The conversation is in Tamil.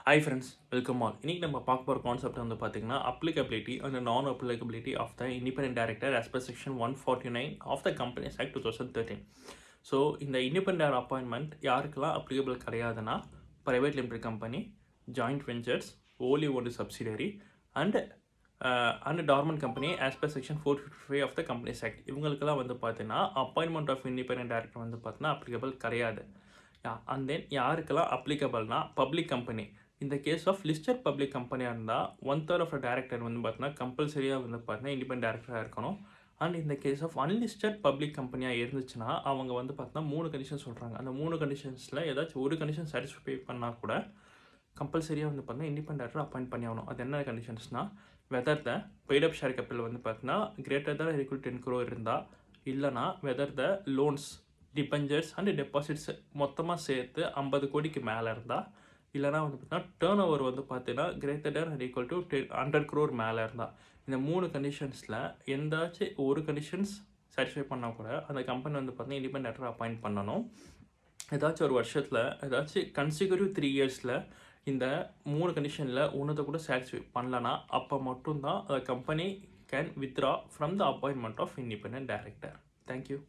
Hi friends, welcome all. இன்னைக்கு நம்ம பார்க்க போகிற கான்செப்ட் வந்து பார்த்தீங்கன்னா applicability and non applicability of the independent director as per section 149 of the Companies Act 2013. So இந்த இண்டிபெண்டன்ட் அப்பாயின்மெண்ட் யாருக்கெல்லாம் அப்ளிகபிள் கிடையாதுன்னா private limited company, joint ventures, wholly owned subsidiary and dormant company as per section 455 of the companies act. இவங்களுக்கெல்லாம் வந்து பார்த்தீங்கன்னா அப்பாயின்மெண்ட் ஆஃப் இண்டிபெண்டன்ட் டைரக்டர் வந்து பார்த்தீங்கன்னா அப்ளிகபிள் கிடையாது. அண்ட் தென் யாருக்கெல்லாம் அப்ளிகபிள்னா பப்ளிக் கம்பெனி. இந்த கேஸ் ஆஃப் லிஸ்டட் பப்ளிக் கம்பெனியாக இருந்தால் 1/3 ஆஃப் டேரக்டர் வந்து பார்த்தீங்கன்னா கம்பல்சரியாக வந்து பார்த்தீங்கன்னா இண்டிபெண்டன்ட் டேரக்டராக இருக்கணும். அண்ட் இந்த கேஸ் ஆஃப் அன்லிஸ்டட் பப்ளிக் கம்பெனியாக இருந்துச்சுன்னா அவங்க வந்து பார்த்தீங்கன்னா 3 கண்டிஷன் சொல்கிறாங்க. அந்த 3 கண்டிஷன்ஸில் ஏதாச்சும் ஒரு கண்டிஷன் சாட்டிஸ்ஃபை பண்ணால் கூட கம்பல்சரியாக வந்து பார்த்தீங்கன்னா இண்டிபெண்டன்ட் டேரக்டர் அப்பாயிண்ட் பண்ணி ஆகணும். அது என்ன கண்டிஷன்ஸ்னால் whether the paid up share capital வந்து பார்த்தீங்கன்னா கிரேட்டர் தான் ஈக்குவல் 10 crore இருந்தால், இல்லைனா whether the loans, debentures and deposits மொத்தமாக சேர்த்து 50 கோடிக்கு மேலே இருந்தால், இல்லைனா வந்து பார்த்தீங்கன்னா டேர்ன் ஓவர் வந்து பார்த்தீங்கன்னா greater than and equal to 100 crore மேலே இருந்தால். இந்த 3 கண்டிஷன்ஸில் எந்தாச்சும் ஒரு கண்டிஷன்ஸ் சாட்டிஸ்ஃபை பண்ணால் கூட அந்த கம்பெனி வந்து பார்த்தீங்கன்னா இண்டிபெண்டன்ட் டேரக்டர் அப்பாயிண்ட் பண்ணணும். ஏதாச்சும் ஒரு வருஷத்தில் ஏதாச்சும் கன்சிக்யூட்டிவ் 3 இயர்ஸில் இந்த 3 கண்டிஷனில் ஒன்றத்தை கூட சாட்டிஸ்ஃபை பண்ணலன்னா அப்போ மட்டும்தான் company can withdraw from the appointment of independent director. Thank you.